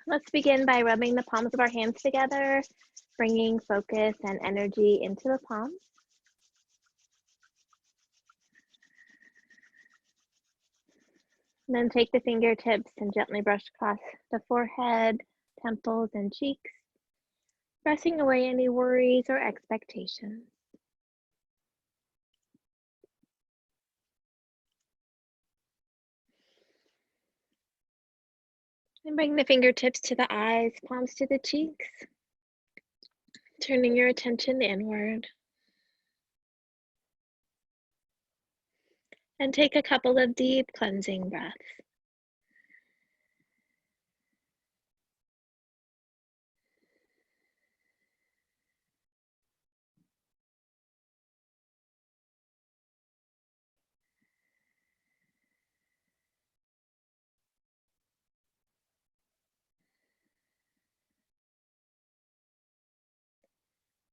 Let's begin by rubbing the palms of our hands together, bringing focus and energy into the palms. And then take the fingertips and gently brush across the forehead, temples, and cheeks, brushing away any worries or expectations. And bring the fingertips to the eyes, palms to the cheeks, turning your attention inward. And take a couple of deep cleansing breaths.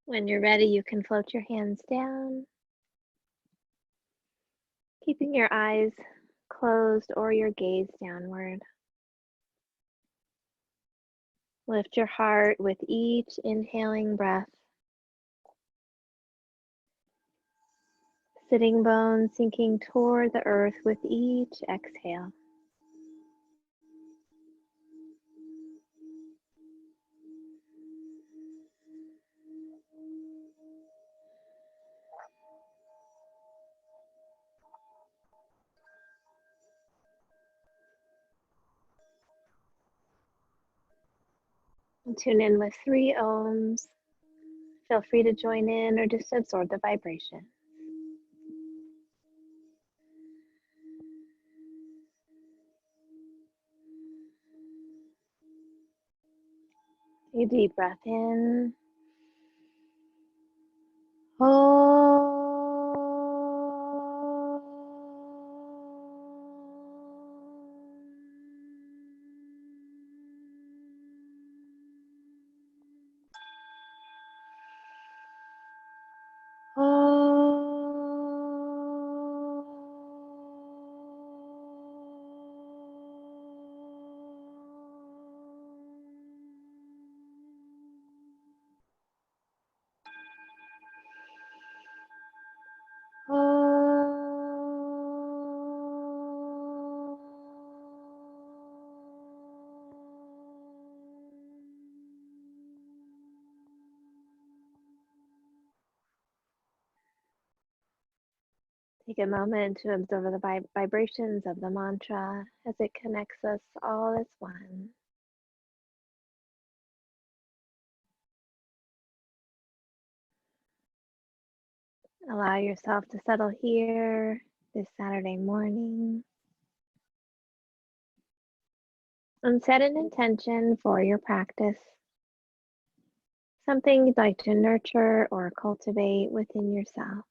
When you're ready, you can float your hands down, keeping your eyes closed or your gaze downward. Lift your heart with each inhaling breath. Sitting bones sinking toward the earth with each exhale. And tune in with 3 ohms. Feel free to join in or just absorb the vibration. A deep breath in. Take a moment to observe the vibrations of the mantra as it connects us all as one. Allow yourself to settle here this Saturday morning and set an intention for your practice, something you'd like to nurture or cultivate within yourself.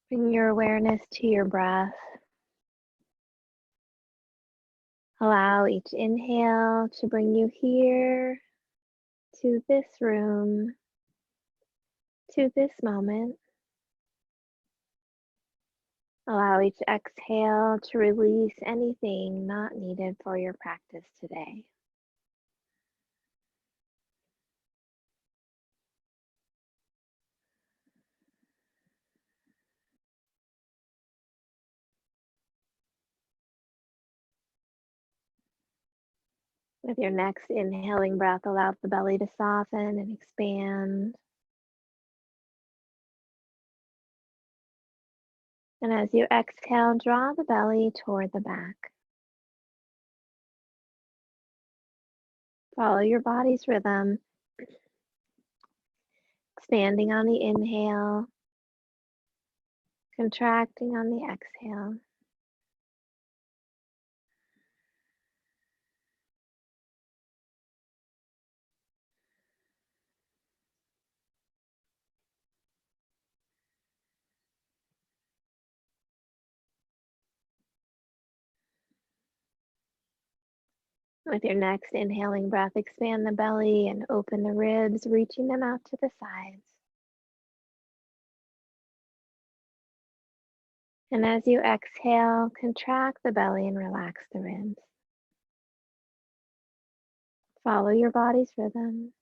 Bring your awareness to your breath. Allow each inhale to bring you here, to this room, to this moment. Allow each exhale to release anything not needed for your practice today. With your next inhaling breath, allow the belly to soften and expand. And as you exhale, draw the belly toward the back. Follow your body's rhythm, expanding on the inhale, contracting on the exhale. With your next inhaling breath, expand the belly and open the ribs, reaching them out to the sides. And as you exhale, contract the belly and relax the ribs. Follow your body's rhythm.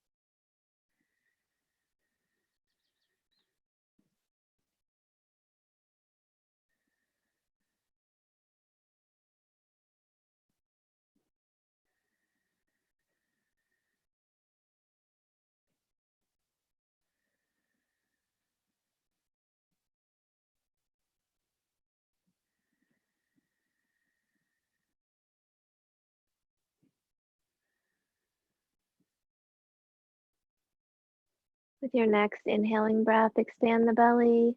With your next inhaling breath, expand the belly,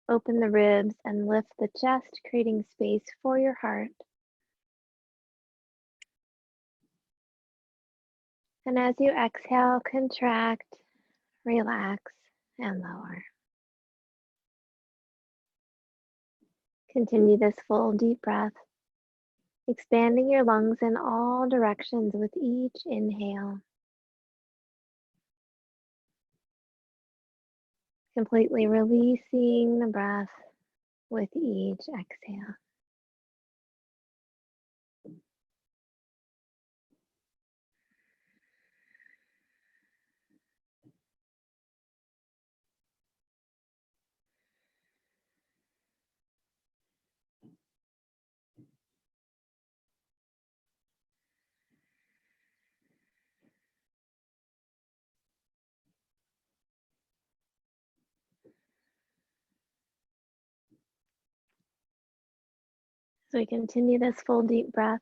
open the ribs, and lift the chest, creating space for your heart. And as you exhale, contract, relax, and lower. Continue this full deep breath, expanding your lungs in all directions with each inhale. Completely releasing the breath with each exhale. As we continue this full deep breath,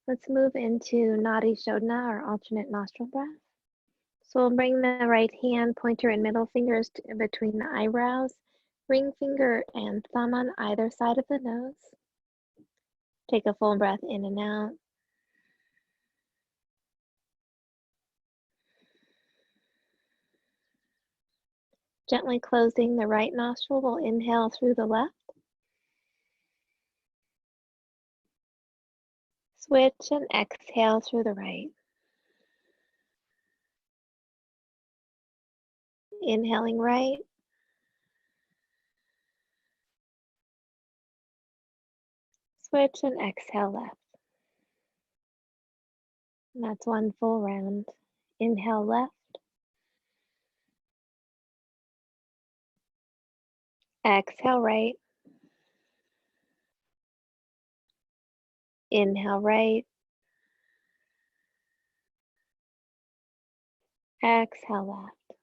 let's move into Nadi Shodhana, or alternate nostril breath. So we'll bring the right hand, pointer, and middle fingers between the eyebrows, ring finger and thumb on either side of the nose. Take a full breath in and out. Gently closing the right nostril, we'll inhale through the left. Switch and exhale through the right. Inhaling right. Switch and exhale left. And that's one full round. Inhale left. Exhale right. Inhale right. Exhale left.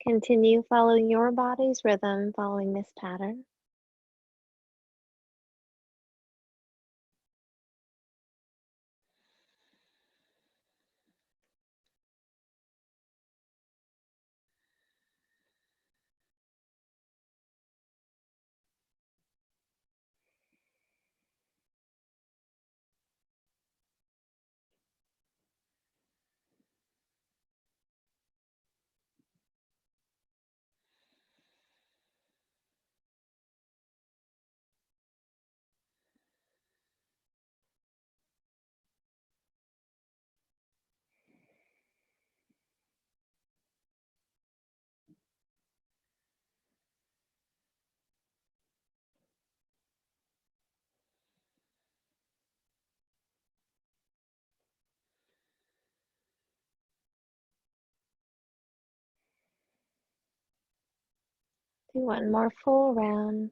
Continue following your body's rhythm, following this pattern. Do one more full round.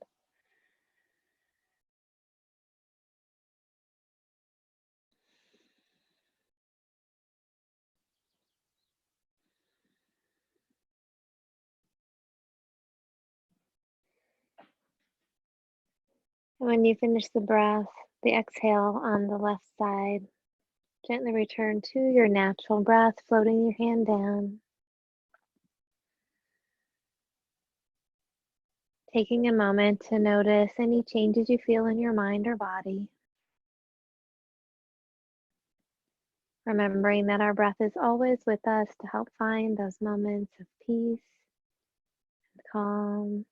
And when you finish the breath, the exhale on the left side, gently return to your natural breath, floating your hand down. Taking a moment to notice any changes you feel in your mind or body. Remembering that our breath is always with us to help find those moments of peace and calm.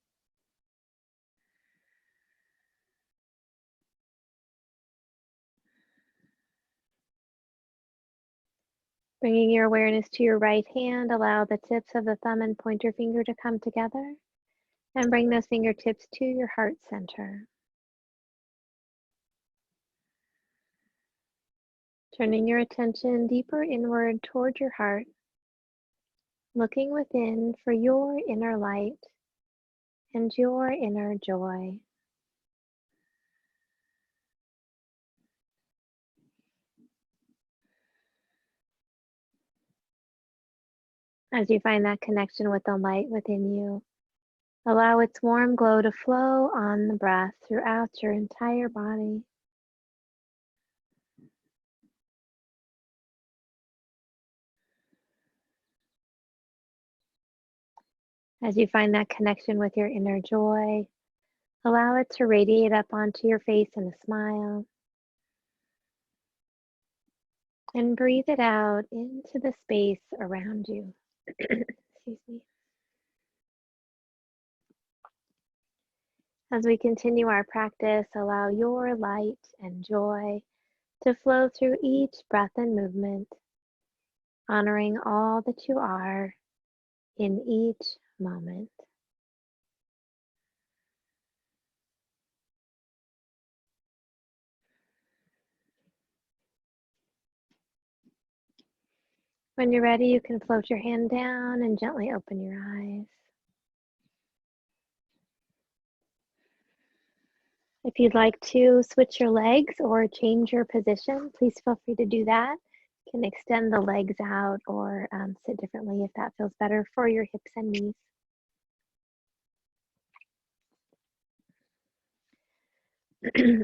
Bringing your awareness to your right hand, allow the tips of the thumb and pointer finger to come together and bring those fingertips to your heart center. Turning your attention deeper inward toward your heart, looking within for your inner light and your inner joy. As you find that connection with the light within you, allow its warm glow to flow on the breath throughout your entire body. As you find that connection with your inner joy, allow it to radiate up onto your face in a smile. And breathe it out into the space around you. Excuse me. As we continue our practice, allow your light and joy to flow through each breath and movement, honoring all that you are in each moment. When you're ready, you can float your hand down and gently open your eyes. If you'd like to switch your legs or change your position, please feel free to do that. You can extend the legs out or sit differently if that feels better for your hips and knees.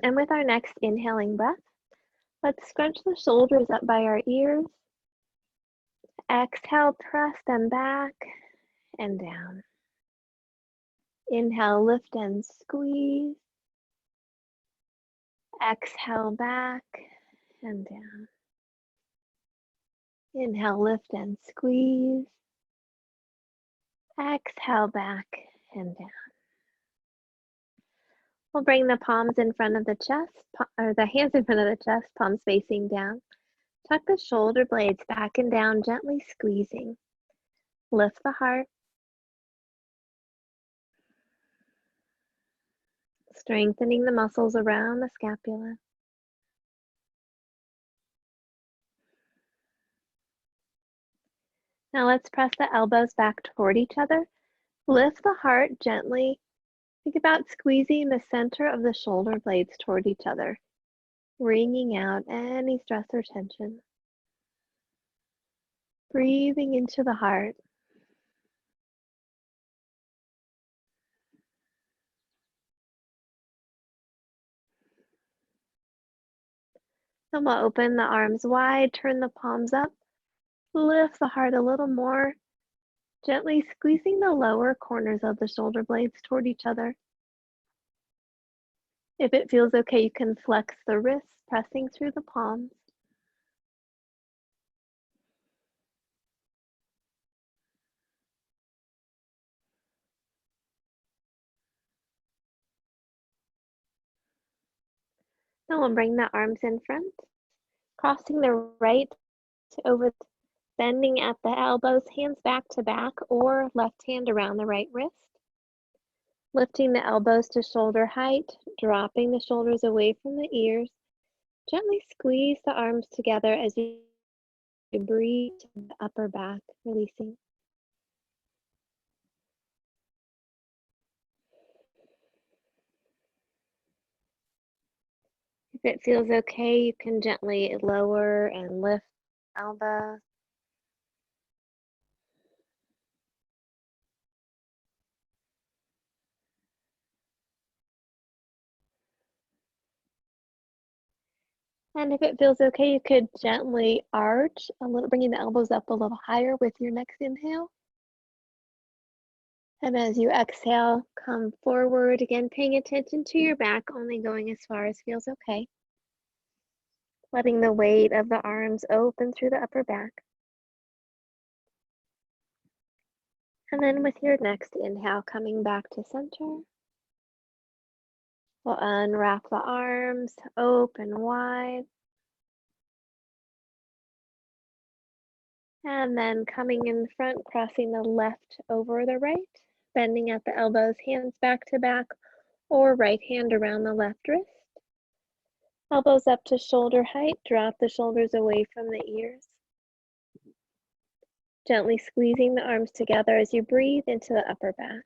And with our next inhaling breath, let's scrunch the shoulders up by our ears. Exhale, press them back and down. Inhale, lift and squeeze. Exhale, back and down. Inhale, lift and squeeze. Exhale, back and down. We'll bring the palms in front of the chest, or the hands in front of the chest, palms facing down. Tuck the shoulder blades back and down, gently squeezing. Lift the heart. Strengthening the muscles around the scapula. Now let's press the elbows back toward each other. Lift the heart gently. Think about squeezing the center of the shoulder blades toward each other, wringing out any stress or tension. Breathing into the heart. Then we'll open the arms wide, turn the palms up, lift the heart a little more, gently squeezing the lower corners of the shoulder blades toward each other. If it feels okay, you can flex the wrists, pressing through the palms. Then we'll bring the arms in front, crossing the right over, bending at the elbows, hands back to back, or left hand around the right wrist. Lifting the elbows to shoulder height, dropping the shoulders away from the ears. Gently squeeze the arms together as you breathe to the upper back, releasing. If it feels okay, you can gently lower and lift the elbows. And if it feels okay, you could gently arch a little, bringing the elbows up a little higher with your next inhale. And as you exhale, come forward again, paying attention to your back, only going as far as feels okay. Letting the weight of the arms open through the upper back. And then with your next inhale, coming back to center. We'll unwrap the arms, open wide. And then coming in front, crossing the left over the right, bending at the elbows, hands back to back, or right hand around the left wrist. Elbows up to shoulder height, drop the shoulders away from the ears. Gently squeezing the arms together as you breathe into the upper back.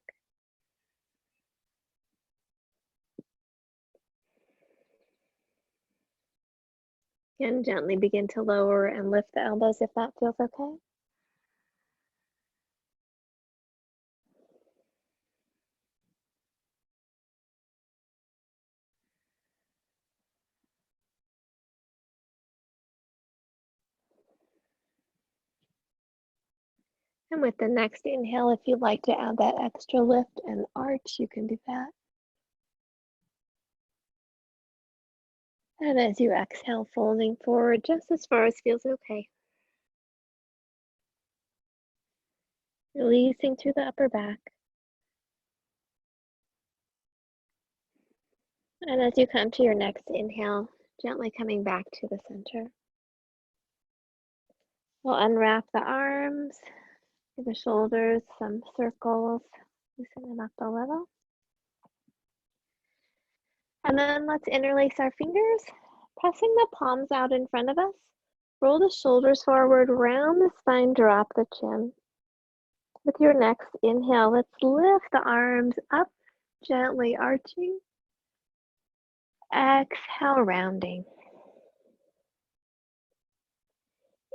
And gently begin to lower and lift the elbows if that feels okay. And with the next inhale, if you'd like to add that extra lift and arch, you can do that. And as you exhale, folding forward just as far as feels okay. Releasing through the upper back. And as you come to your next inhale, gently coming back to the center. We'll unwrap the arms, give the shoulders some circles, loosen them up a little. And then let's interlace our fingers, pressing the palms out in front of us. Roll the shoulders forward, round the spine, drop the chin. With your next inhale, let's lift the arms up, gently arching. Exhale, rounding.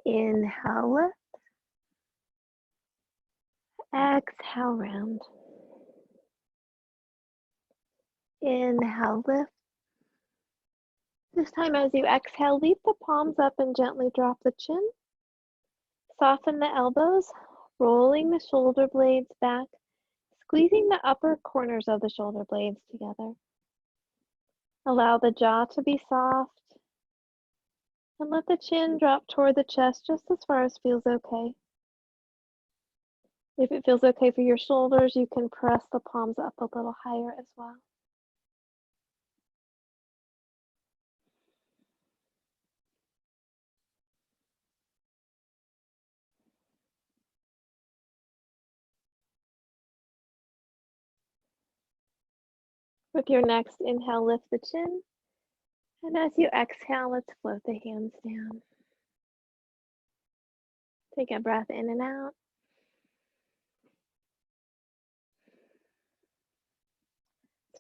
Inhale, lift. Exhale, round. Inhale, lift. This time as you exhale, leap the palms up and gently drop the chin. Soften the elbows, rolling the shoulder blades back, squeezing the upper corners of the shoulder blades together. Allow the jaw to be soft, and let the chin drop toward the chest just as far as feels okay. If it feels okay for your shoulders, you can press the palms up a little higher as well. With your next inhale, lift the chin. And as you exhale, let's float the hands down. Take a breath in and out.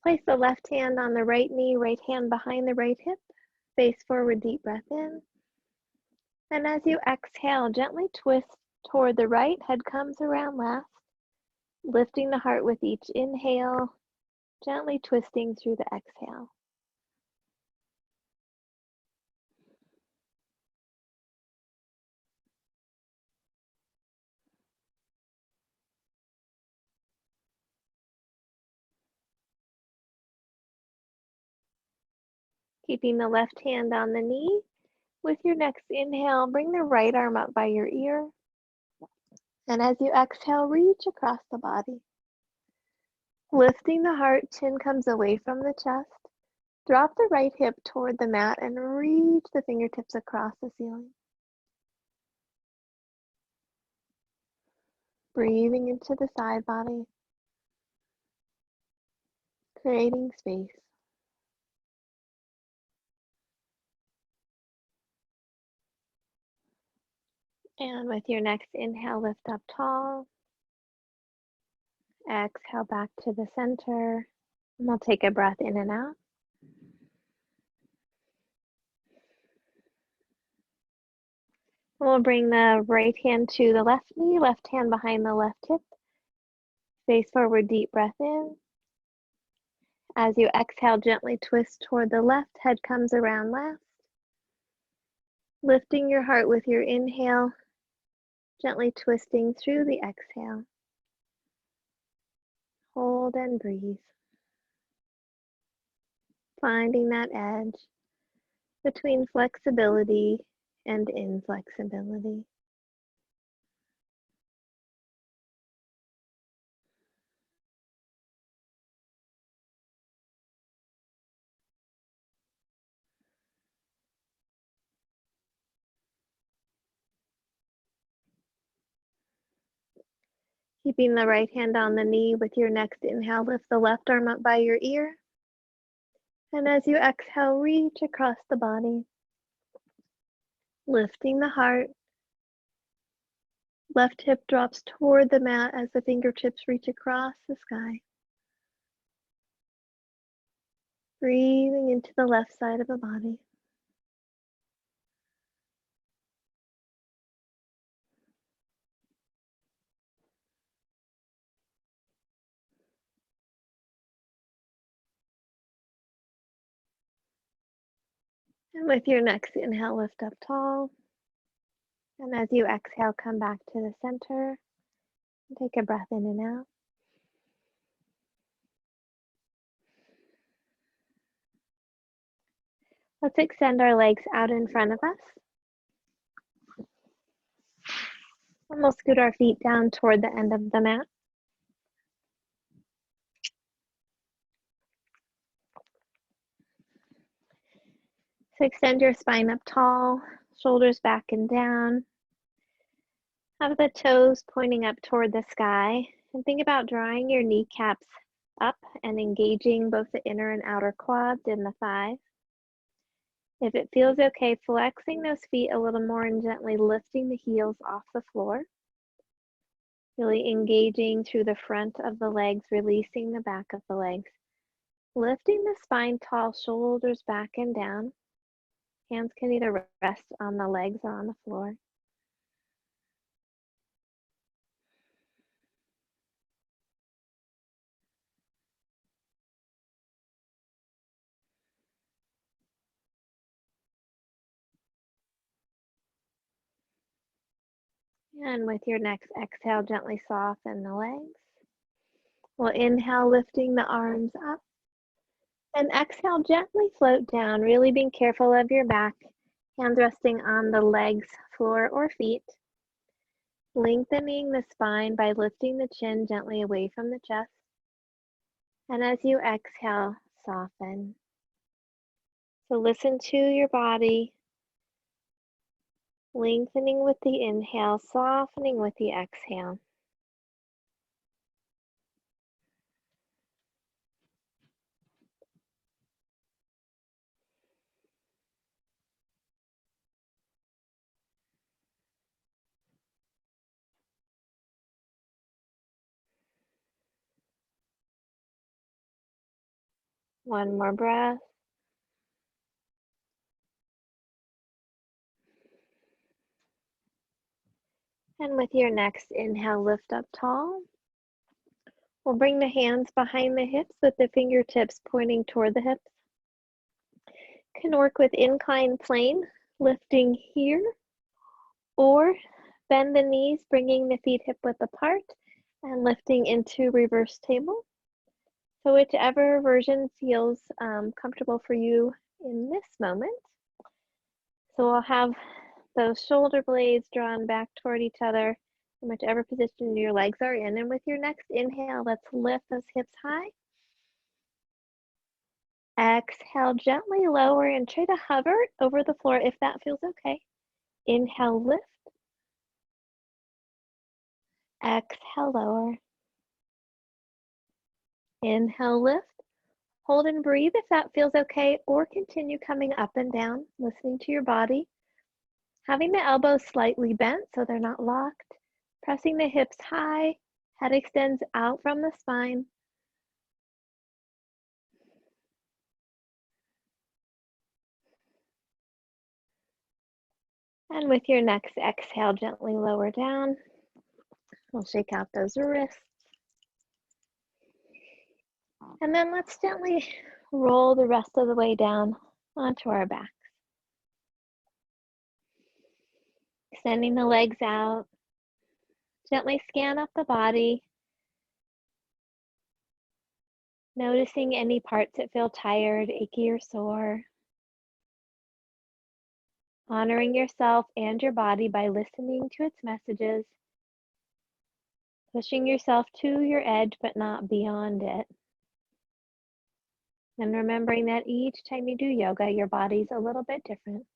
Place the left hand on the right knee, right hand behind the right hip. Face forward, deep breath in. And as you exhale, gently twist toward the right, head comes around last. Lifting the heart with each inhale, gently twisting through the exhale. Keeping the left hand on the knee. With your next inhale, bring the right arm up by your ear. And as you exhale, reach across the body. Lifting the heart, chin comes away from the chest. Drop the right hip toward the mat and reach the fingertips across the ceiling. Breathing into the side body, creating space. And with your next inhale, lift up tall. Exhale back to the center. And we'll take a breath in and out. We'll bring the right hand to the left knee, left hand behind the left hip. Face forward, deep breath in. As you exhale, gently twist toward the left, head comes around last. Lifting your heart with your inhale, gently twisting through the exhale. Hold and breathe. Finding that edge between flexibility and inflexibility. Keeping the right hand on the knee, with your next inhale, lift the left arm up by your ear. And as you exhale, reach across the body, lifting the heart. Left hip drops toward the mat as the fingertips reach across the sky. Breathing into the left side of the body. And with your next inhale, lift up tall. And as you exhale, come back to the center. And take a breath in and out. Let's extend our legs out in front of us. And we'll scoot our feet down toward the end of the mat. So extend your spine up tall, shoulders back and down. Have the toes pointing up toward the sky. And think about drawing your kneecaps up and engaging both the inner and outer quads and the thighs. If it feels okay, flexing those feet a little more and gently lifting the heels off the floor. Really engaging through the front of the legs, releasing the back of the legs. Lifting the spine tall, shoulders back and down. Hands can either rest on the legs or on the floor. And with your next exhale, gently soften the legs. We'll inhale, lifting the arms up. And exhale, gently float down, really being careful of your back. Hands resting on the legs, floor, or feet. Lengthening the spine by lifting the chin gently away from the chest. And as you exhale, soften. So listen to your body. Lengthening with the inhale, softening with the exhale. One more breath. And with your next inhale, lift up tall. We'll bring the hands behind the hips with the fingertips pointing toward the hips. Can work with inclined plane, lifting here, or bend the knees, bringing the feet hip width apart and lifting into reverse table. So whichever version feels comfortable for you in this moment. So we'll have those shoulder blades drawn back toward each other in whichever position your legs are in. And with your next inhale, let's lift those hips high. Exhale, gently lower and try to hover over the floor if that feels okay. Inhale, lift. Exhale, lower. Inhale, lift. Hold and breathe if that feels okay, or continue coming up and down, listening to your body. Having the elbows slightly bent so they're not locked. Pressing the hips high, head extends out from the spine. And with your next exhale, gently lower down. We'll shake out those wrists. And then let's gently roll the rest of the way down onto our backs. Extending the legs out. Gently scan up the body. Noticing any parts that feel tired, achy, or sore. Honoring yourself and your body by listening to its messages. Pushing yourself to your edge, but not beyond it. And remembering that each time you do yoga, your body's a little bit different.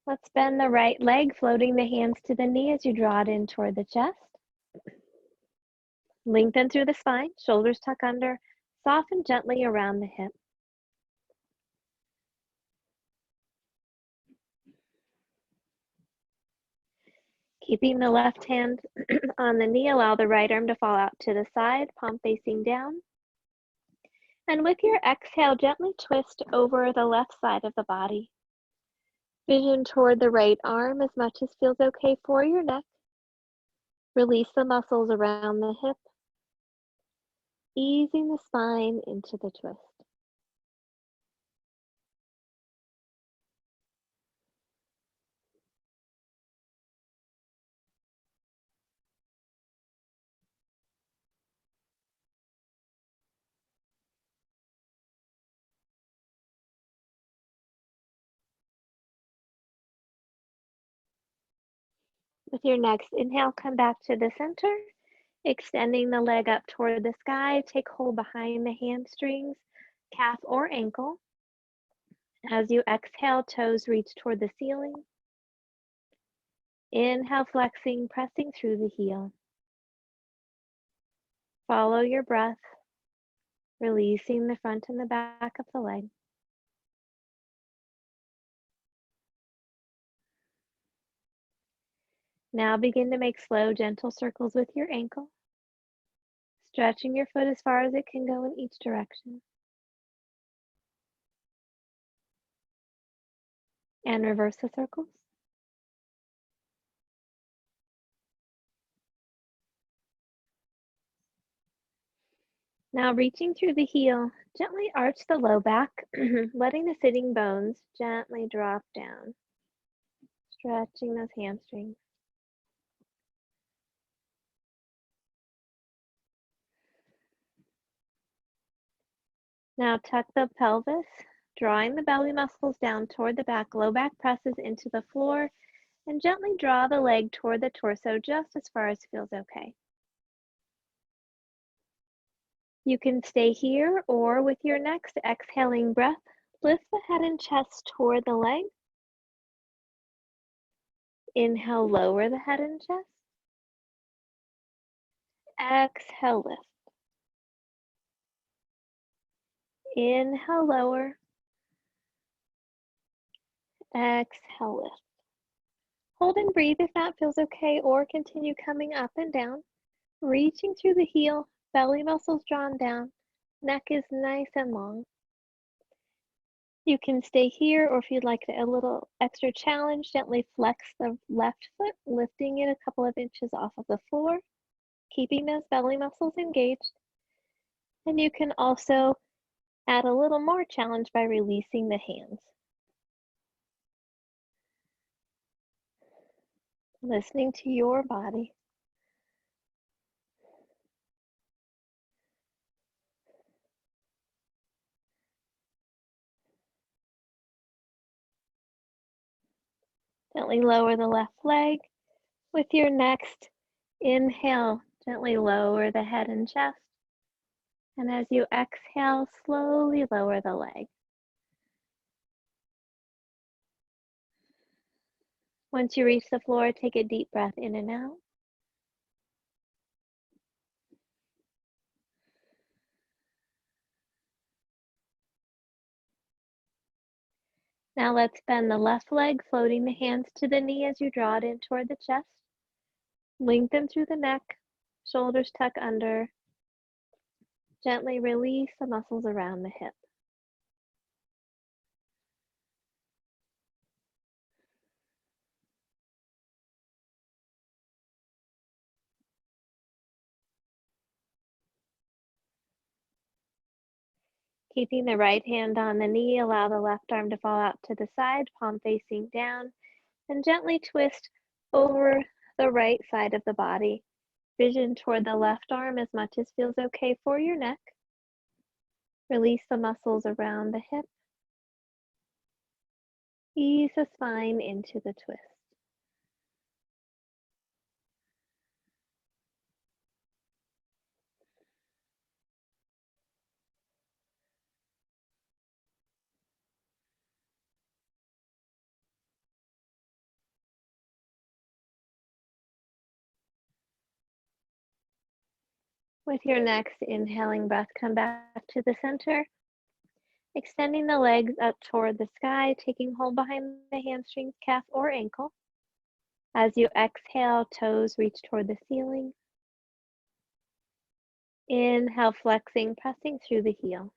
Let's bend the right leg, floating the hands to the knee as you draw it in toward the chest. Lengthen through the spine, shoulders tuck under, soften gently around the hip. Keeping the left hand on the knee, allow the right arm to fall out to the side, palm facing down. And with your exhale, gently twist over the left side of the body. Vision toward the right arm as much as feels okay for your neck. Release the muscles around the hip, easing the spine into the twist. With your next inhale, come back to the center, extending the leg up toward the sky. Take hold behind the hamstrings, calf or ankle. As you exhale, toes reach toward the ceiling. Inhale, flexing, pressing through the heel. Follow your breath, releasing the front and the back of the leg. Now begin to make slow, gentle circles with your ankle, stretching your foot as far as it can go in each direction. And reverse the circles. Now reaching through the heel, gently arch the low back, letting the sitting bones gently drop down, stretching those hamstrings. Now tuck the pelvis, drawing the belly muscles down toward the back. Low back presses into the floor, and gently draw the leg toward the torso just as far as feels okay. You can stay here, or with your next exhaling breath, lift the head and chest toward the leg. Inhale, lower the head and chest. Exhale, lift. Inhale, lower. Exhale, lift. Hold and breathe if that feels okay, or continue coming up and down, reaching through the heel, belly muscles drawn down, neck is nice and long. You can stay here, or if you'd like a little extra challenge, gently flex the left foot, lifting it a couple of inches off of the floor, keeping those belly muscles engaged. And you can also add a little more challenge by releasing the hands. Listening to your body. Gently lower the left leg. With your next inhale, gently lower the head and chest. And as you exhale, slowly lower the leg. Once you reach the floor, take a deep breath in and out. Now let's bend the left leg, floating the hands to the knee as you draw it in toward the chest. Lengthen through the neck, shoulders tuck under. Gently release the muscles around the hip. Keeping the right hand on the knee, allow the left arm to fall out to the side, palm facing down, and gently twist over the right side of the body. Vision toward the left arm as much as feels okay for your neck. Release the muscles around the hip. Ease the spine into the twist. With your next inhaling breath, come back to the center, extending the legs up toward the sky, taking hold behind the hamstrings, calf, or ankle. As you exhale, toes reach toward the ceiling. Inhale, flexing, pressing through the heel.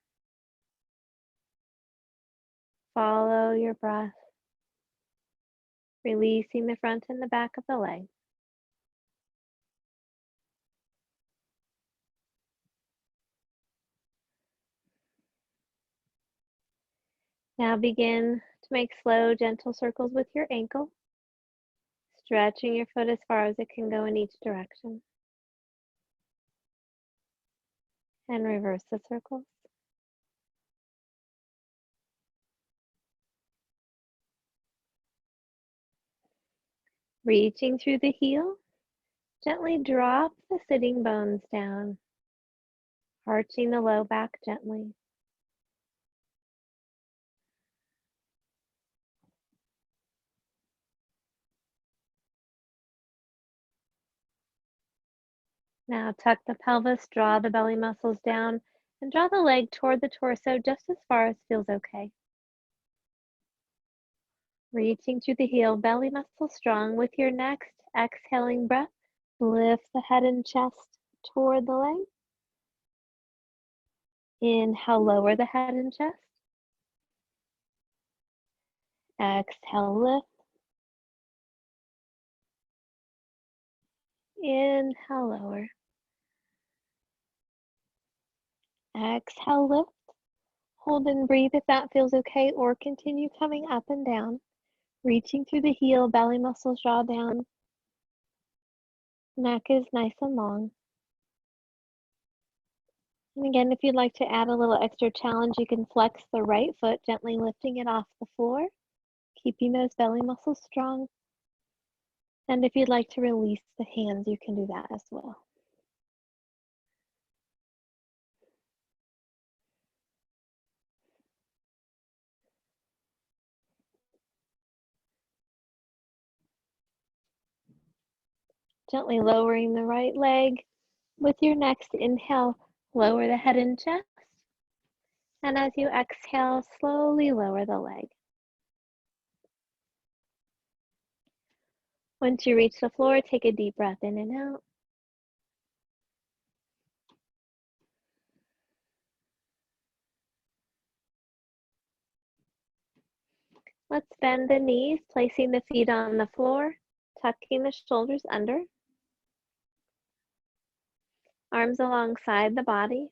Follow your breath, releasing the front and the back of the leg. Now begin to make slow, gentle circles with your ankle, stretching your foot as far as it can go in each direction. And reverse the circles. Reaching through the heel, gently drop the sitting bones down, arching the low back gently. Now tuck the pelvis, draw the belly muscles down, and draw the leg toward the torso just as far as feels okay. Reaching through the heel, belly muscles strong. With your next exhaling breath, lift the head and chest toward the leg. Inhale, lower the head and chest. Exhale, lift. Inhale, lower. Exhale, lift. Hold and breathe if that feels okay, or continue coming up and down. Reaching through the heel, belly muscles draw down. Neck is nice and long. And again, if you'd like to add a little extra challenge, you can flex the right foot, gently lifting it off the floor, keeping those belly muscles strong. And if you'd like to release the hands, you can do that as well. Gently lowering the right leg. With your next inhale, lower the head and chest. And as you exhale, slowly lower the leg. Once you reach the floor, take a deep breath in and out. Let's bend the knees, placing the feet on the floor, tucking the shoulders under. Arms alongside the body.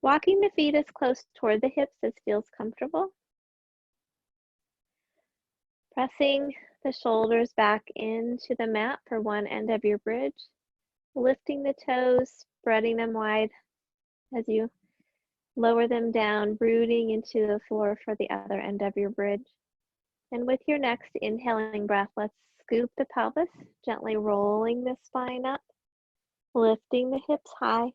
Walking the feet as close toward the hips as feels comfortable. Pressing the shoulders back into the mat for one end of your bridge. Lifting the toes, spreading them wide as you lower them down, rooting into the floor for the other end of your bridge. And with your next inhaling breath, let's scoop the pelvis, gently rolling the spine up, lifting the hips high.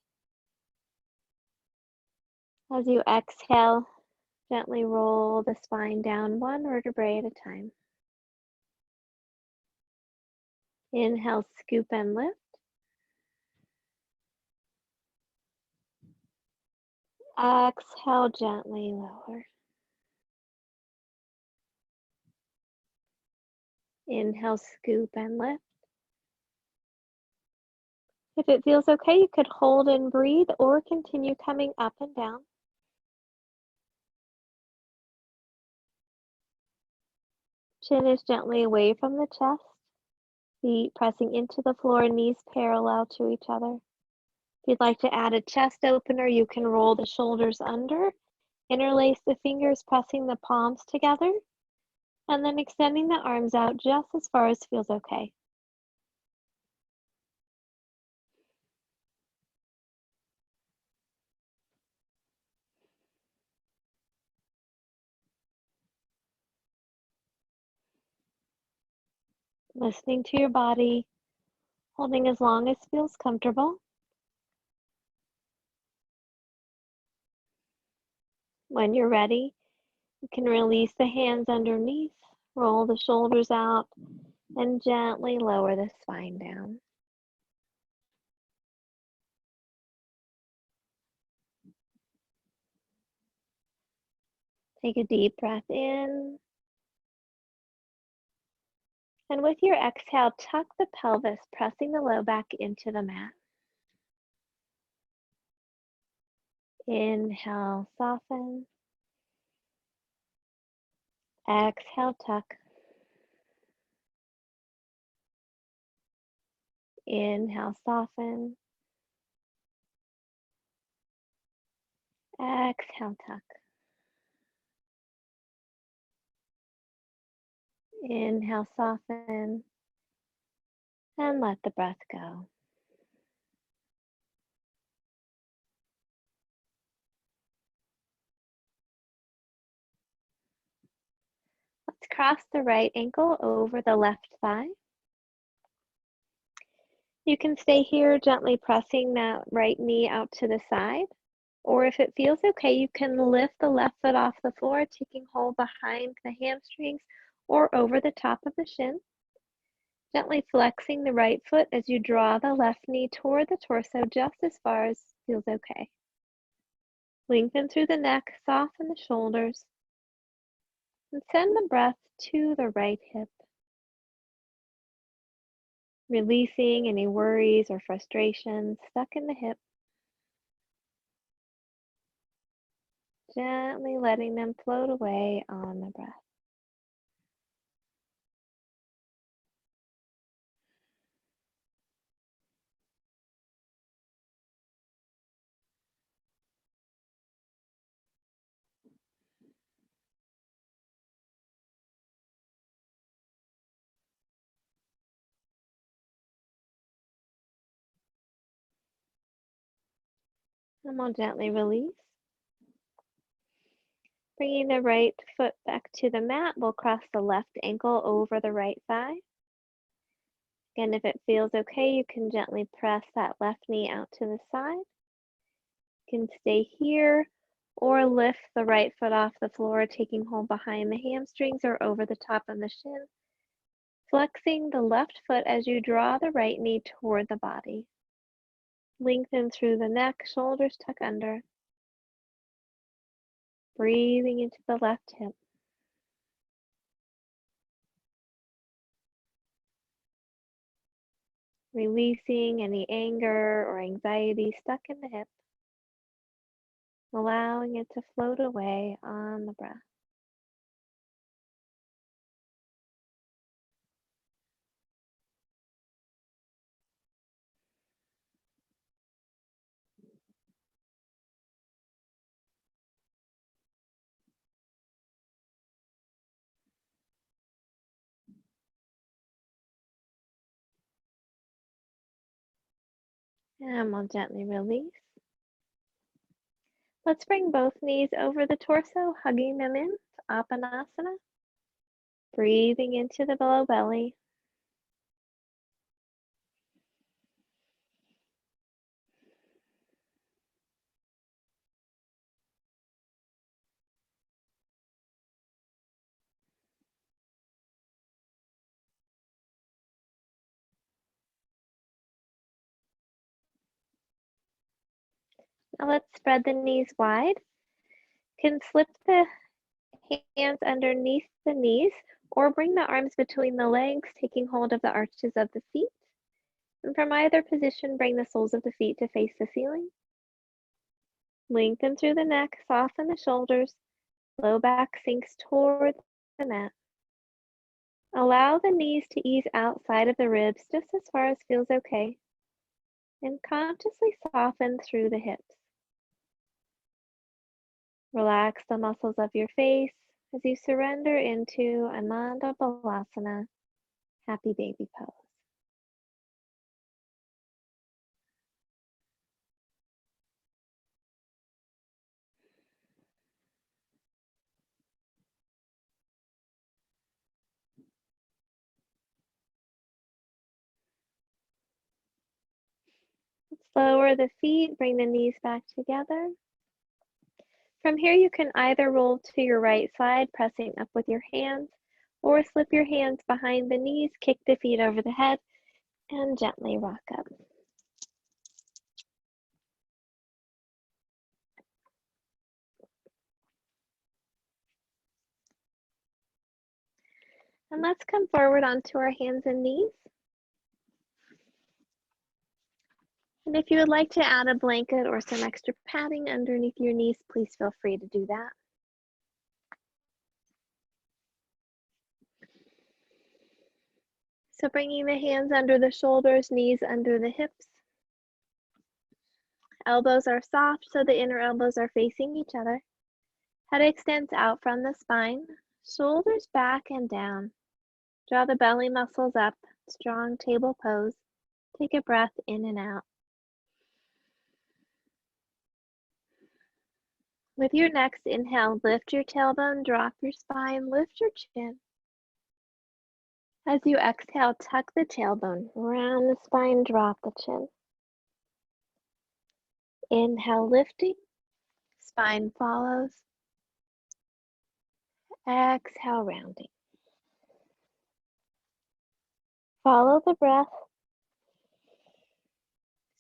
As you exhale, gently roll the spine down one vertebrae at a time. Inhale, scoop and lift. Exhale, gently lower. Inhale, scoop and lift. If it feels okay, you could hold and breathe or continue coming up and down. Chin is gently away from the chest. Feet pressing into the floor, knees parallel to each other. If you'd like to add a chest opener, you can roll the shoulders under, interlace the fingers, pressing the palms together, and then extending the arms out just as far as feels okay. Listening to your body, holding as long as feels comfortable. When you're ready, you can release the hands underneath, roll the shoulders out, and gently lower the spine down. Take a deep breath in. And with your exhale, tuck the pelvis, pressing the low back into the mat. Inhale, soften. Exhale, tuck. Inhale, soften. Exhale, tuck. Inhale, soften. And let the breath go. Let's cross the right ankle over the left thigh. You can stay here gently pressing that right knee out to the side. Or if it feels okay, you can lift the left foot off the floor, taking hold behind the hamstrings or over the top of the shin. Gently flexing the right foot as you draw the left knee toward the torso just as far as feels okay. Lengthen through the neck, soften the shoulders, and send the breath to the right hip. Releasing any worries or frustrations stuck in the hip. Gently letting them float away on the breath. And we'll gently release. Bringing the right foot back to the mat, we'll cross the left ankle over the right thigh. Again, if it feels okay, you can gently press that left knee out to the side. You can stay here or lift the right foot off the floor, taking hold behind the hamstrings or over the top of the shin. Flexing the left foot as you draw the right knee toward the body. Lengthen through the neck, shoulders tuck under. Breathing into the left hip. Releasing any anger or anxiety stuck in the hip. Allowing it to float away on the breath. And we'll gently release. Let's bring both knees over the torso, hugging them in, Apanasana. Breathing into the below belly. Now let's spread the knees wide. You can slip the hands underneath the knees or bring the arms between the legs, taking hold of the arches of the feet. And from either position, bring the soles of the feet to face the ceiling. Lengthen through the neck, soften the shoulders, low back sinks toward the mat. Allow the knees to ease outside of the ribs just as far as feels okay. And consciously soften through the hips. Relax the muscles of your face as you surrender into Ananda Balasana, happy baby pose. Let's lower the feet, bring the knees back together. From here, you can either roll to your right side, pressing up with your hands, or slip your hands behind the knees, kick the feet over the head, and gently rock up. And let's come forward onto our hands and knees. And if you would like to add a blanket or some extra padding underneath your knees, please feel free to do that. So bringing the hands under the shoulders, knees under the hips. Elbows are soft, so the inner elbows are facing each other. Head extends out from the spine, shoulders back and down. Draw the belly muscles up, strong table pose. Take a breath in and out. With your next inhale, lift your tailbone, drop your spine, lift your chin. As you exhale, tuck the tailbone, round the spine, drop the chin. Inhale, lifting, spine follows. Exhale, rounding. Follow the breath,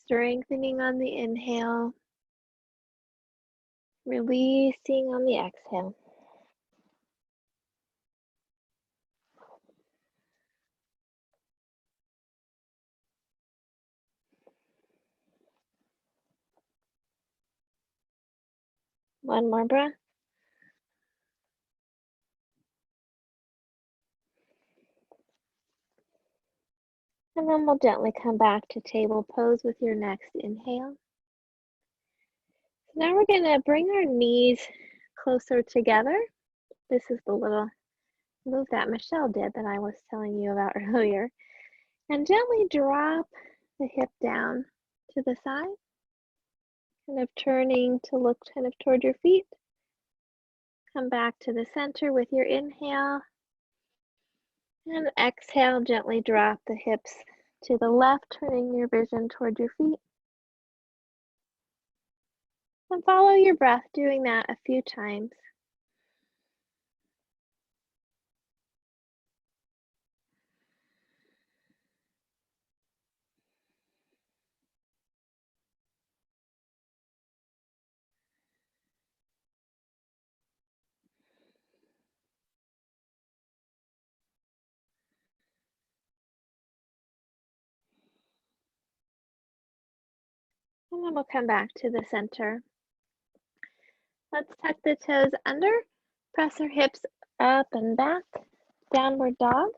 strengthening on the inhale, releasing on the exhale. One more breath. And then we'll gently come back to table pose with your next inhale. Now we're going to bring our knees closer together. This is the little move that Michelle did that I was telling you about earlier. And gently drop the hip down to the side, kind of turning to look kind of toward your feet. Come back to the center with your inhale. And exhale, gently drop the hips to the left, turning your vision toward your feet. And follow your breath, doing that a few times. And then we'll come back to the center. Let's tuck the toes under, press our hips up and back, downward dog.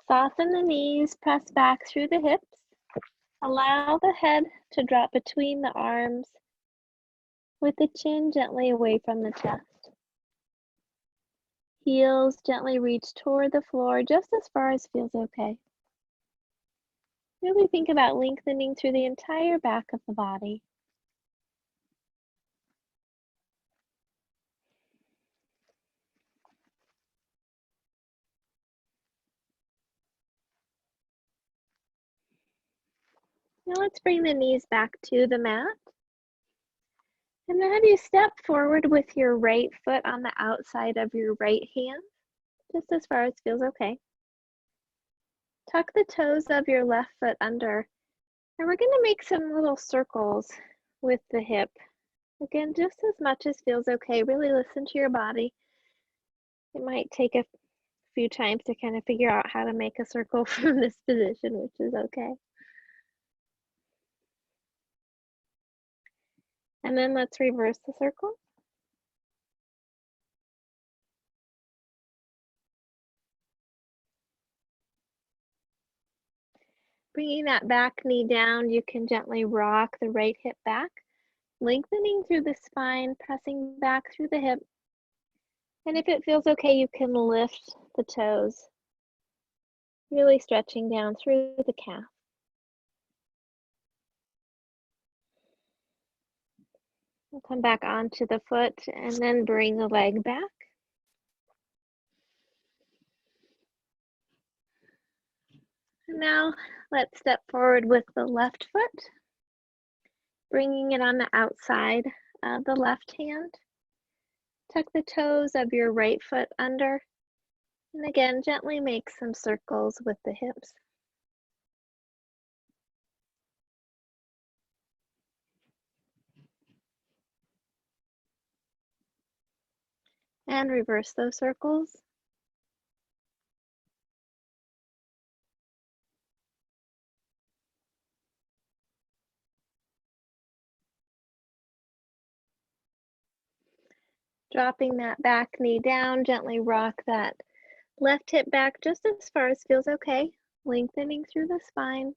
Soften the knees, press back through the hips. Allow the head to drop between the arms with the chin gently away from the chest. Heels gently reach toward the floor just as far as feels okay. Really think about lengthening through the entire back of the body. Now let's bring the knees back to the mat. And then have you step forward with your right foot on the outside of your right hand, just as far as feels okay. Tuck the toes of your left foot under, and we're gonna make some little circles with the hip. Again, just as much as feels okay. Really listen to your body. It might take a few times to kind of figure out how to make a circle from this position, which is okay. And then let's reverse the circle. Bringing that back knee down, you can gently rock the right hip back, lengthening through the spine, pressing back through the hip. And if it feels okay, you can lift the toes, really stretching down through the calf. We'll come back onto the foot and then bring the leg back. And now let's step forward with the left foot, bringing it on the outside of the left hand. Tuck the toes of your right foot under, and again, gently make some circles with the hips. And reverse those circles. Dropping that back knee down, gently rock that left hip back just as far as feels okay, lengthening through the spine.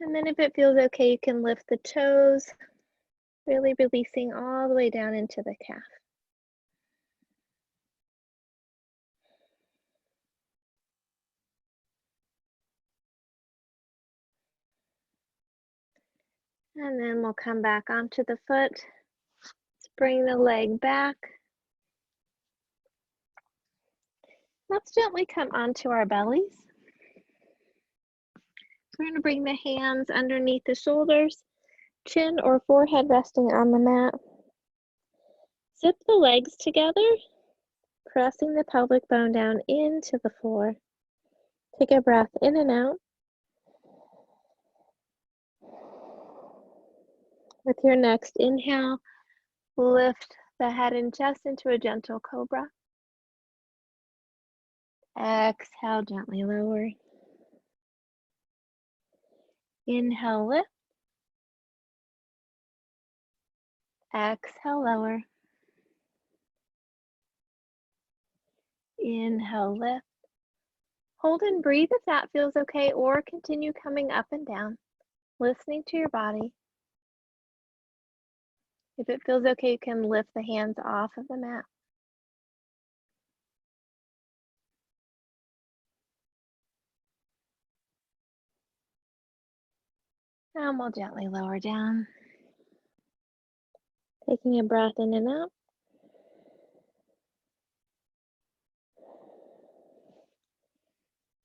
And then if it feels okay, you can lift the toes, really releasing all the way down into the calf. And then we'll come back onto the foot. Let's bring the leg back. Let's gently come onto our bellies. We're going to bring the hands underneath the shoulders, chin or forehead resting on the mat. Zip the legs together, pressing the pelvic bone down into the floor. Take a breath in and out. With your next inhale, lift the head and chest into a gentle cobra. Exhale, gently lower. Inhale, lift. Exhale, lower. Inhale, lift. Hold and breathe if that feels okay, or continue coming up and down, listening to your body. If it feels okay, you can lift the hands off of the mat. And we'll gently lower down. Taking a breath in and out.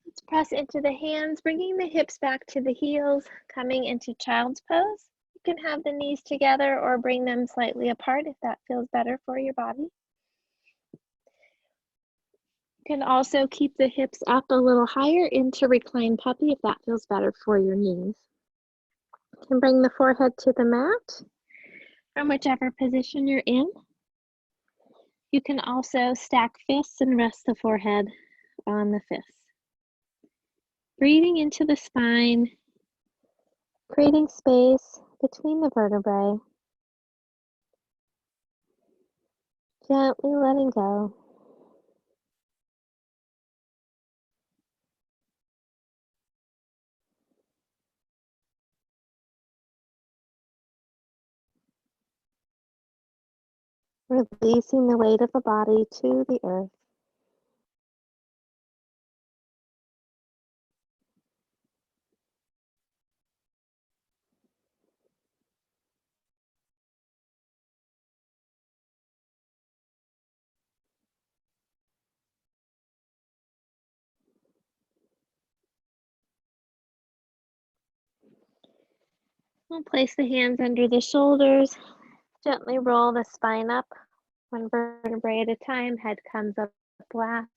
Let's press into the hands, bringing the hips back to the heels, coming into child's pose. You can have the knees together or bring them slightly apart if that feels better for your body. You can also keep the hips up a little higher into reclined puppy if that feels better for your knees. You can bring the forehead to the mat from whichever position you're in. You can also stack fists and rest the forehead on the fists. Breathing into the spine, creating space between the vertebrae. Gently letting go. Releasing the weight of the body to the earth. We'll place the hands under the shoulders. Gently roll the spine up, one vertebrae at a time. Head comes up last,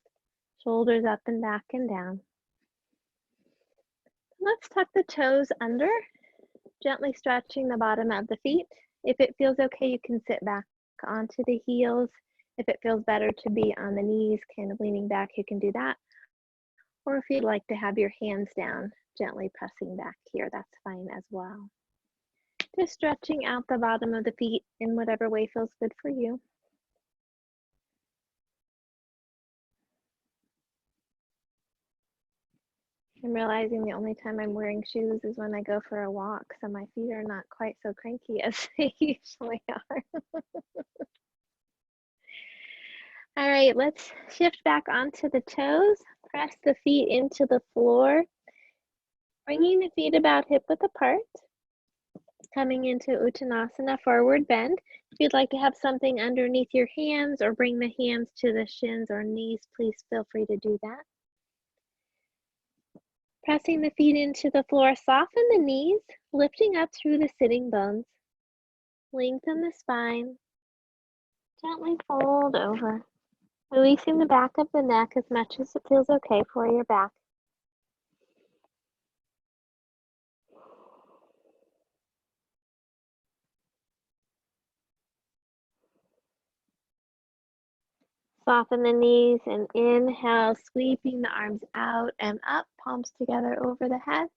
shoulders up and back and down. Let's tuck the toes under, gently stretching the bottom of the feet. If it feels okay, you can sit back onto the heels. If it feels better to be on the knees, kind of leaning back, you can do that. Or if you'd like to have your hands down, gently pressing back here, that's fine as well. Just stretching out the bottom of the feet in whatever way feels good for you. I'm realizing the only time I'm wearing shoes is when I go for a walk, so my feet are not quite so cranky as they usually are. All right, let's shift back onto the toes. Press the feet into the floor, bringing the feet about hip-width apart. Coming into Uttanasana, forward bend. If you'd like to have something underneath your hands or bring the hands to the shins or knees, please feel free to do that. Pressing the feet into the floor, soften the knees, lifting up through the sitting bones. Lengthen the spine. Gently fold over. Releasing the back of the neck as much as it feels okay for your back. Soften the knees and inhale, sweeping the arms out and up, palms together over the head.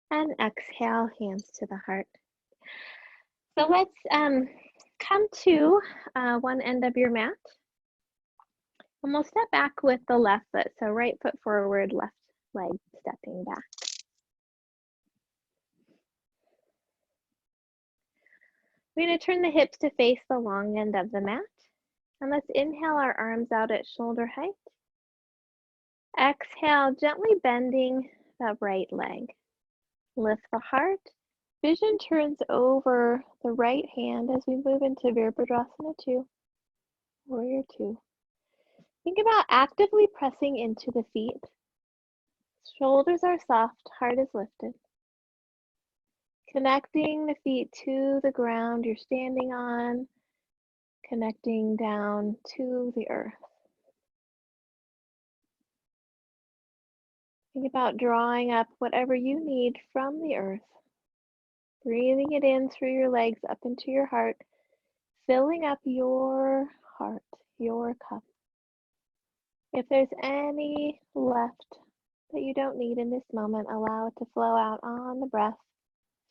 And exhale, hands to the heart. So let's come to one end of your mat. And we'll step back with the left foot. So right foot forward, left leg stepping back. We're going to turn the hips to face the long end of the mat. And let's inhale our arms out at shoulder height. Exhale, gently bending the right leg. Lift the heart. Vision turns over the right hand as we move into Virabhadrasana 2, Warrior 2. Think about actively pressing into the feet. Shoulders are soft, heart is lifted. Connecting the feet to the ground you're standing on, connecting down to the earth. Think about drawing up whatever you need from the earth. Breathing it in through your legs up into your heart, filling up your heart, your cup. If there's any left that you don't need in this moment, allow it to flow out on the breath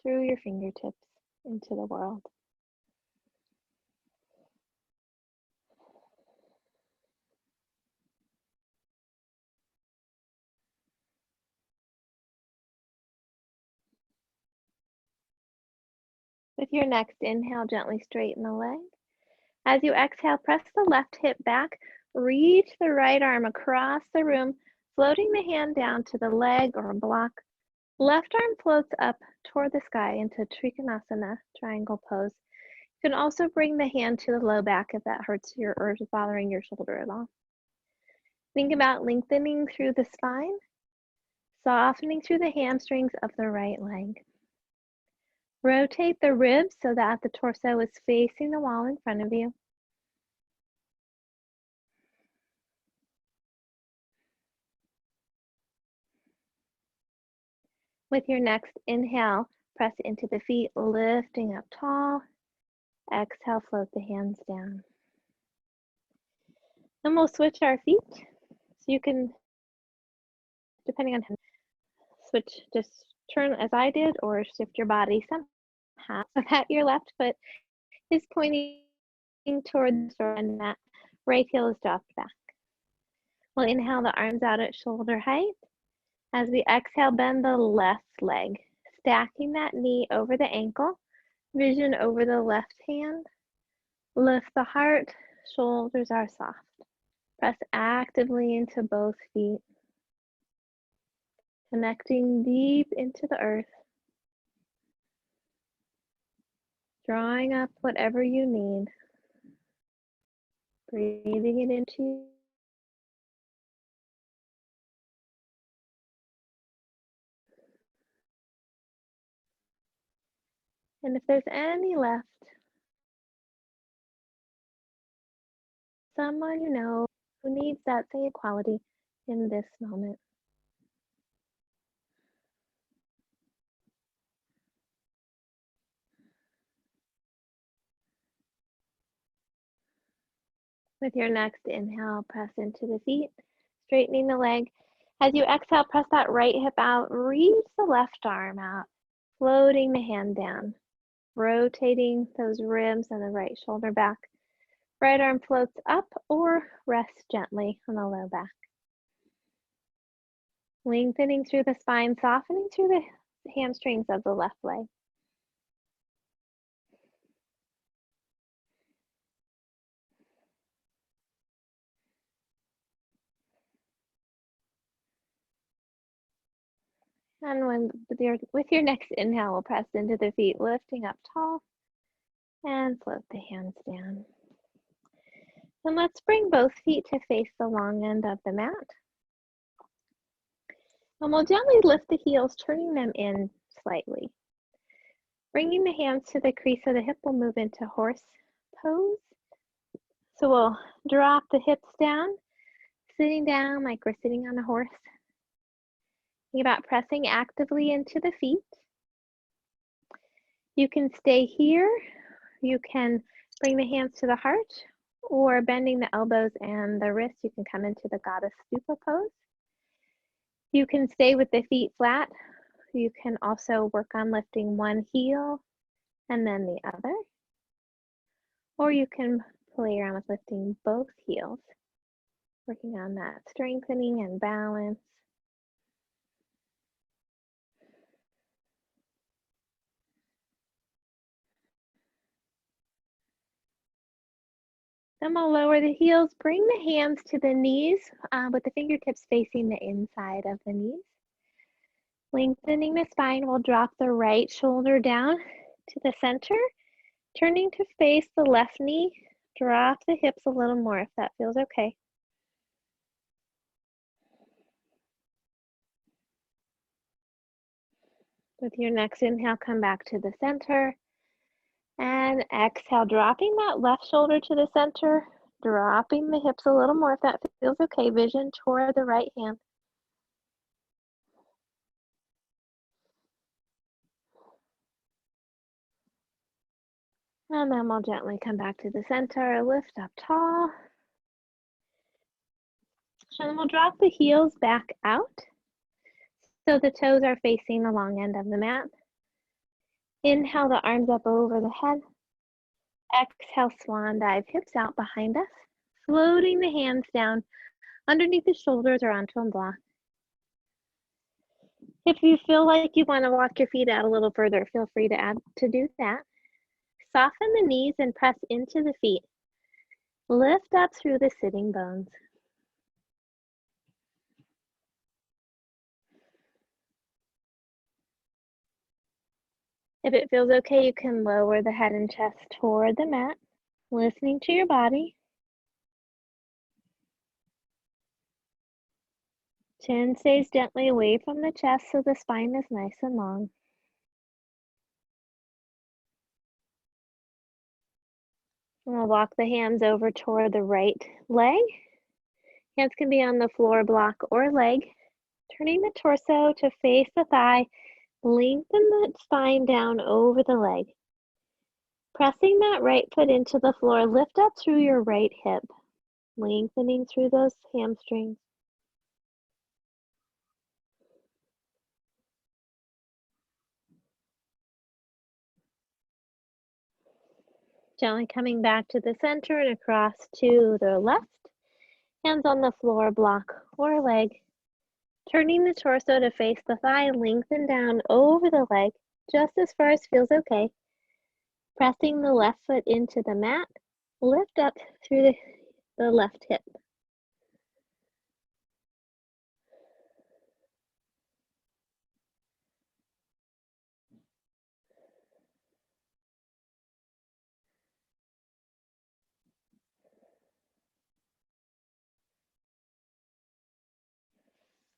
through your fingertips into the world. With your next inhale, gently straighten the leg. As you exhale, press the left hip back, reach the right arm across the room, floating the hand down to the leg or block. Left arm floats up toward the sky into Trikonasana, triangle pose. You can also bring the hand to the low back if that hurts your or is bothering your shoulder at all. Think about lengthening through the spine, softening through the hamstrings of the right leg. Rotate the ribs so that the torso is facing the wall in front of you. With your next inhale, press into the feet, lifting up tall. Exhale, float the hands down. Then we'll switch our feet. So you can, depending on how, switch, just turn as I did or shift your body somehow so that your left foot is pointing toward the floor and that right heel is dropped back. We'll inhale the arms out at shoulder height. As we exhale, bend the left leg, stacking that knee over the ankle, vision over the left hand. Lift the heart, shoulders are soft. Press actively into both feet, connecting deep into the earth, drawing up whatever you need, breathing it into you. And if there's any left, someone you know who needs that same quality in this moment. With your next inhale, press into the feet, straightening the leg. As you exhale, press that right hip out, reach the left arm out, floating the hand down, rotating those ribs and the right shoulder back. Right arm floats up or rests gently on the low back. Lengthening through the spine, softening through the hamstrings of the left leg. And with your next inhale, we'll press into the feet, lifting up tall and float the hands down. And let's bring both feet to face the long end of the mat. And we'll gently lift the heels, turning them in slightly. Bringing the hands to the crease of the hip, we'll move into horse pose. So we'll drop the hips down, sitting down like we're sitting on a horse. Think about pressing actively into the feet. You can stay here. You can bring the hands to the heart, or bending the elbows and the wrists, you can come into the Goddess Stupa pose. You can stay with the feet flat. You can also work on lifting one heel and then the other. Or you can play around with lifting both heels, working on that strengthening and balance. Then we'll lower the heels, bring the hands to the knees with the fingertips facing the inside of the knees. Lengthening the spine, we'll drop the right shoulder down to the center, turning to face the left knee. Drop the hips a little more if that feels okay. With your next inhale, come back to the center. And exhale, dropping that left shoulder to the center, dropping the hips a little more if that feels okay. Vision toward the right hand. And then we'll gently come back to the center, lift up tall. And then we'll drop the heels back out so the toes are facing the long end of the mat. Inhale the arms up over the head. Exhale, swan dive, hips out behind us, floating the hands down underneath the shoulders or onto a block. If you feel like you want to walk your feet out a little further, feel free to do that. Soften the knees and press into the feet. Lift up through the sitting bones. If it feels okay, you can lower the head and chest toward the mat, listening to your body. Chin stays gently away from the chest so the spine is nice and long. And we'll walk the hands over toward the right leg. Hands can be on the floor, block, or leg. Turning the torso to face the thigh, lengthen the spine down over the leg. Pressing that right foot into the floor, lift up through your right hip, lengthening through those hamstrings. Gently coming back to the center and across to the left. Hands on the floor, block, or leg. Turning the torso to face the thigh, lengthen down over the leg, just as far as feels okay. Pressing the left foot into the mat, lift up through the left hip.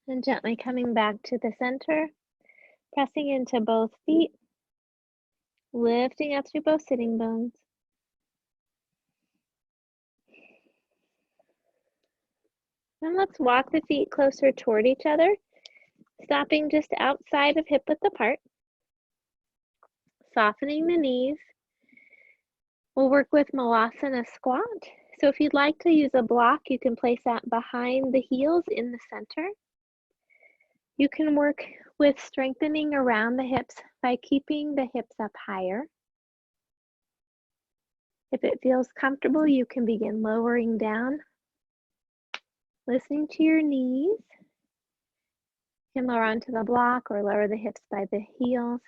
And gently coming back to the center, pressing into both feet, lifting up through both sitting bones. And let's walk the feet closer toward each other, stopping just outside of hip width apart. Softening the knees. We'll work with Malasana squat. So if you'd like to use a block, you can place that behind the heels in the center. You can work with strengthening around the hips by keeping the hips up higher. If it feels comfortable, you can begin lowering down, listening to your knees. You can lower onto the block or lower the hips by the heels.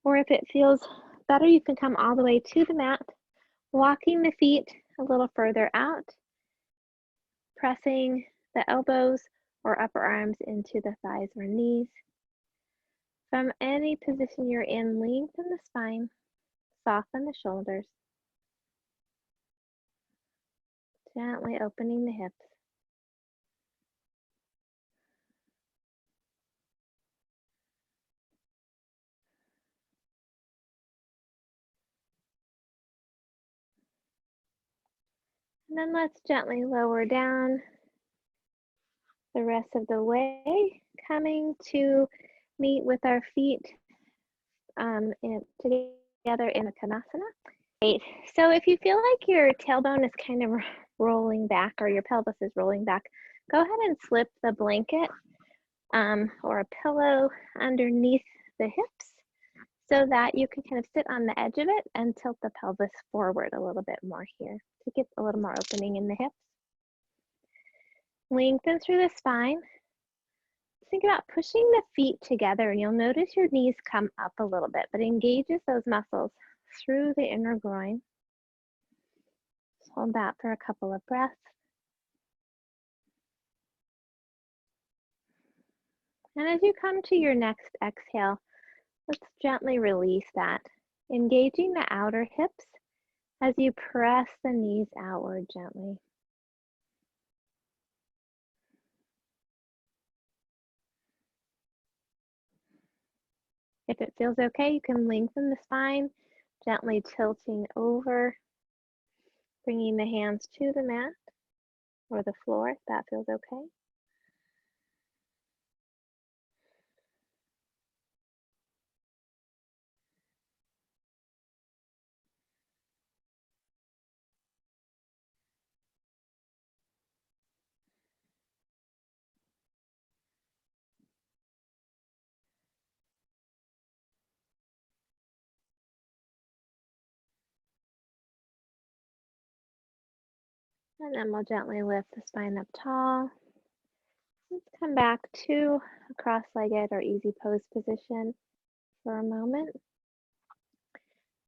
Or if it feels better, you can come all the way to the mat, walking the feet a little further out, pressing the elbows or upper arms into the thighs or knees. From any position you're in, lengthen the spine, soften the shoulders, gently opening the hips. And then let's gently lower down the rest of the way, coming to meet with our feet together in a Konasana. Great. So if you feel like your tailbone is kind of rolling back or your pelvis is rolling back, go ahead and slip the blanket or a pillow underneath the hips so that you can kind of sit on the edge of it and tilt the pelvis forward a little bit more here to get a little more opening in the hips. Lengthen through the spine. Think about pushing the feet together, and you'll notice your knees come up a little bit, but engages those muscles through the inner groin. Just hold that for a couple of breaths. And as you come to your next exhale, let's gently release that, engaging the outer hips as you press the knees outward gently. If it feels okay, you can lengthen the spine, gently tilting over, bringing the hands to the mat or the floor if that feels okay. And then we'll gently lift the spine up tall. Let's come back to a cross-legged or easy pose position for a moment.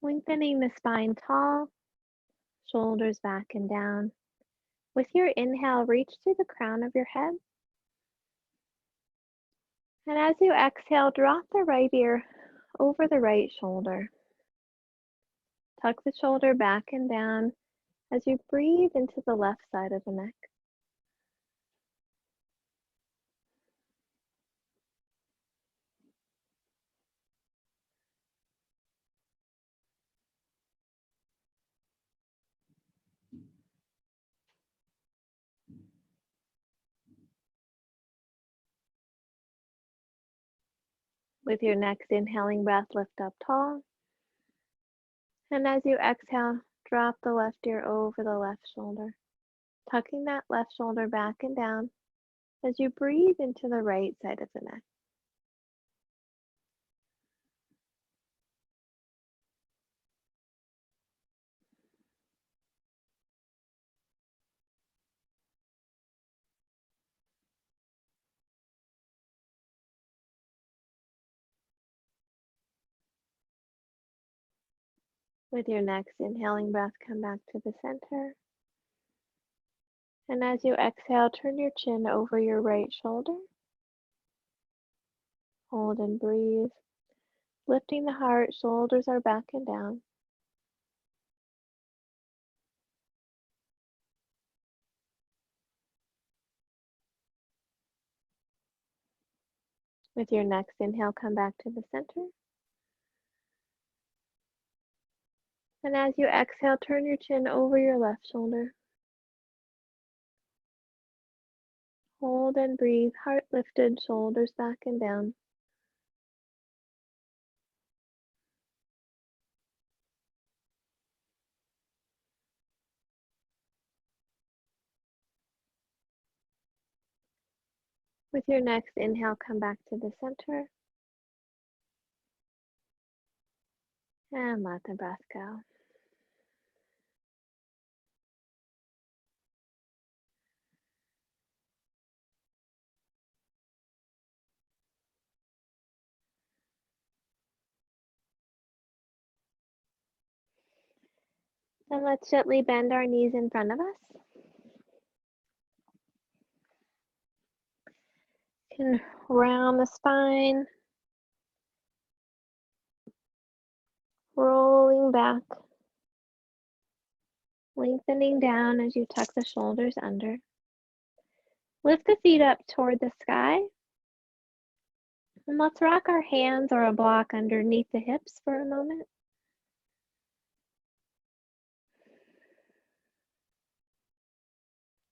Lengthening the spine tall, shoulders back and down. With your inhale, reach to the crown of your head. And as you exhale, drop the right ear over the right shoulder. Tuck the shoulder back and down as you breathe into the left side of the neck. With your next inhaling breath, lift up tall. And as you exhale, drop the left ear over the left shoulder, tucking that left shoulder back and down as you breathe into the right side of the neck. With your next inhaling breath, come back to the center. And as you exhale, turn your chin over your right shoulder. Hold and breathe. Lifting the heart, shoulders are back and down. With your next inhale, come back to the center. And as you exhale, turn your chin over your left shoulder. Hold and breathe, heart lifted, shoulders back and down. With your next inhale, come back to the center. And let the breath go. And let's gently bend our knees in front of us. You can round the spine, rolling back, lengthening down as you tuck the shoulders under. Lift the feet up toward the sky. And let's rock our hands or a block underneath the hips for a moment.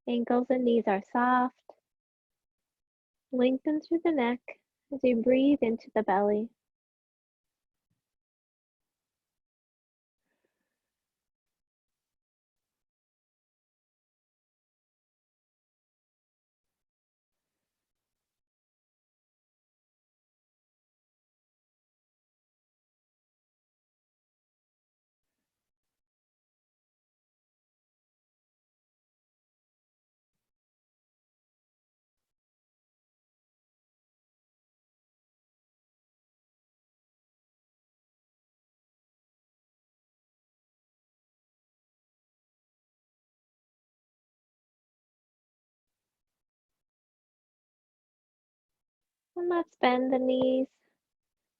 Ankles and knees are soft. Lengthen through the neck as you breathe into the belly. And let's bend the knees,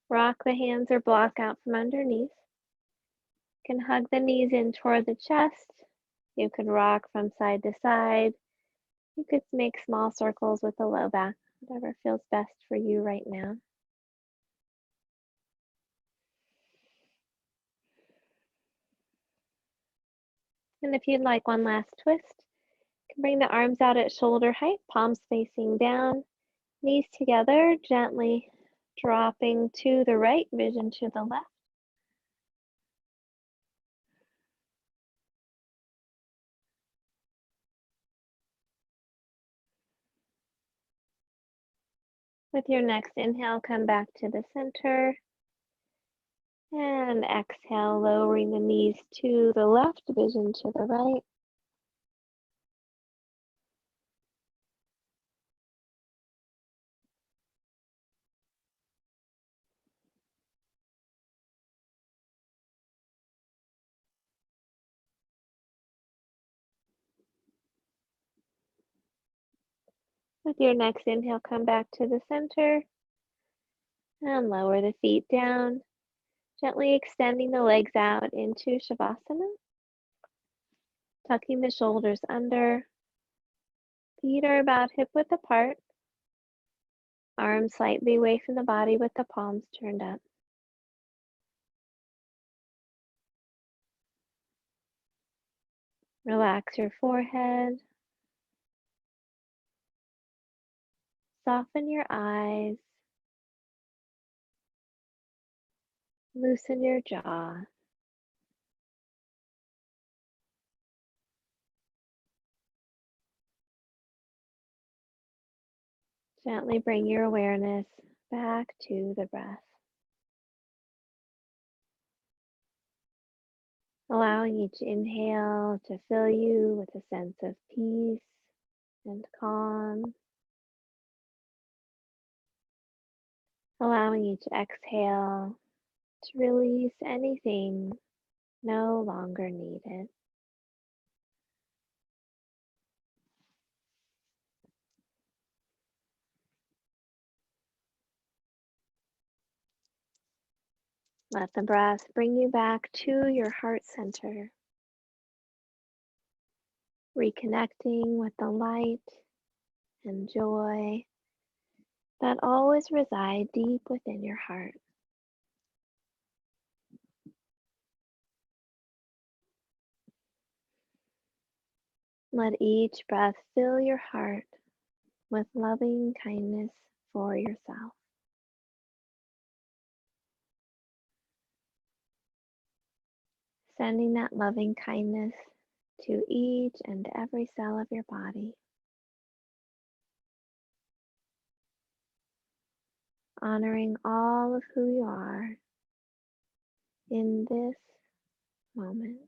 rock the hands or block out from underneath. You can hug the knees in toward the chest. You could rock from side to side. You could make small circles with the low back, whatever feels best for you right now. And if you'd like one last twist, you can bring the arms out at shoulder height, palms facing down, knees together, gently dropping to the right, vision to the left. With your next inhale, come back to the center. And exhale, lowering the knees to the left, vision to the right. With your next inhale, come back to the center and lower the feet down, gently extending the legs out into Shavasana, tucking the shoulders under. Feet are about hip width apart, arms slightly away from the body with the palms turned up. Relax your forehead, soften your eyes, loosen your jaw. Gently bring your awareness back to the breath, allowing each inhale to fill you with a sense of peace and calm, allowing each exhale to release anything no longer needed. Let the breath bring you back to your heart center, reconnecting with the light and joy that always reside deep within your heart. Let each breath fill your heart with loving kindness for yourself. Sending that loving kindness to each and every cell of your body. Honoring all of who you are in this moment.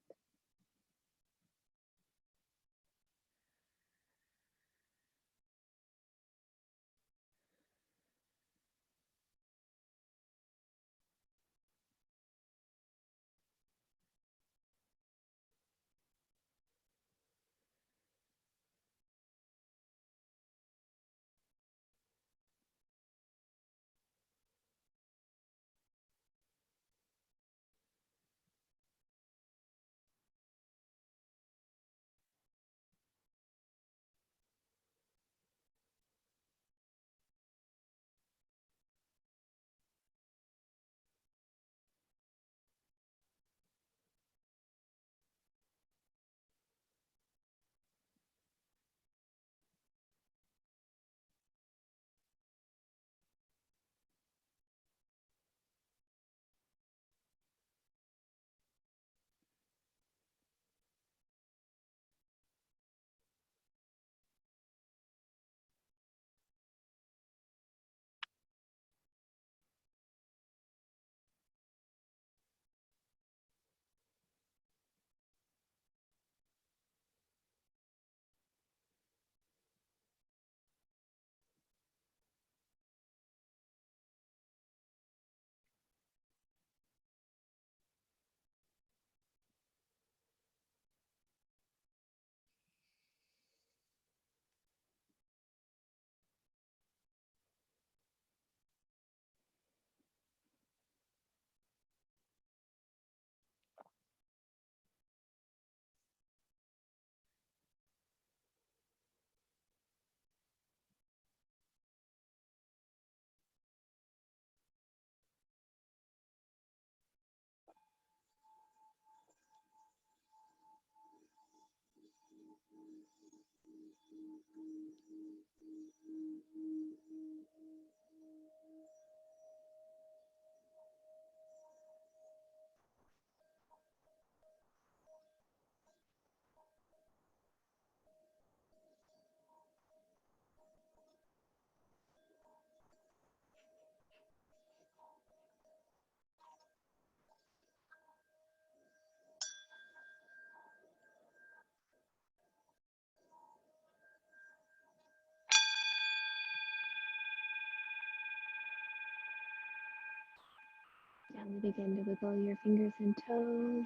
Gently begin to wiggle your fingers and toes.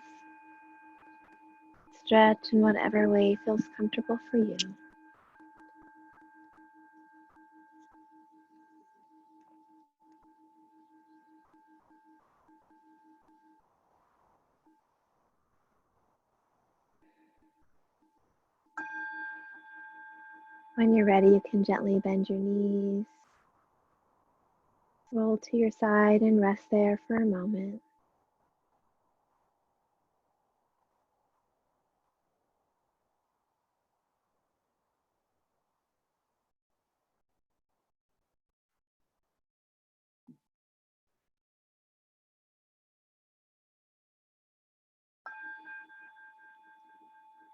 Stretch in whatever way feels comfortable for you. When you're ready, you can gently bend your knees, roll to your side, and rest there for a moment.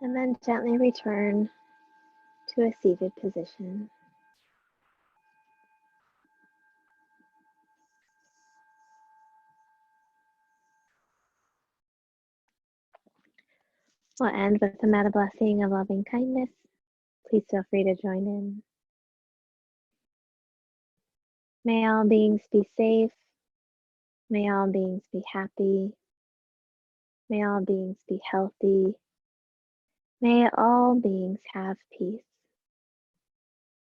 And then gently return to a seated position. We'll end with a metta blessing of loving kindness. Please feel free to join in. May all beings be safe. May all beings be happy. May all beings be healthy. May all beings have peace.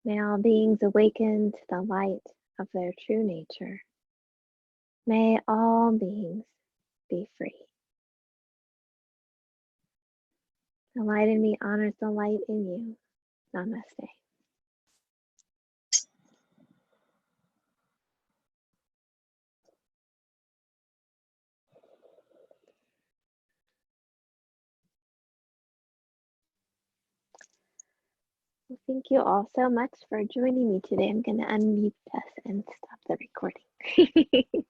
May all beings awaken to the light of their true nature. May all beings be free. The light in me honors the light in you. Namaste. Well, thank you all so much for joining me today. I'm going to unmute us and stop the recording.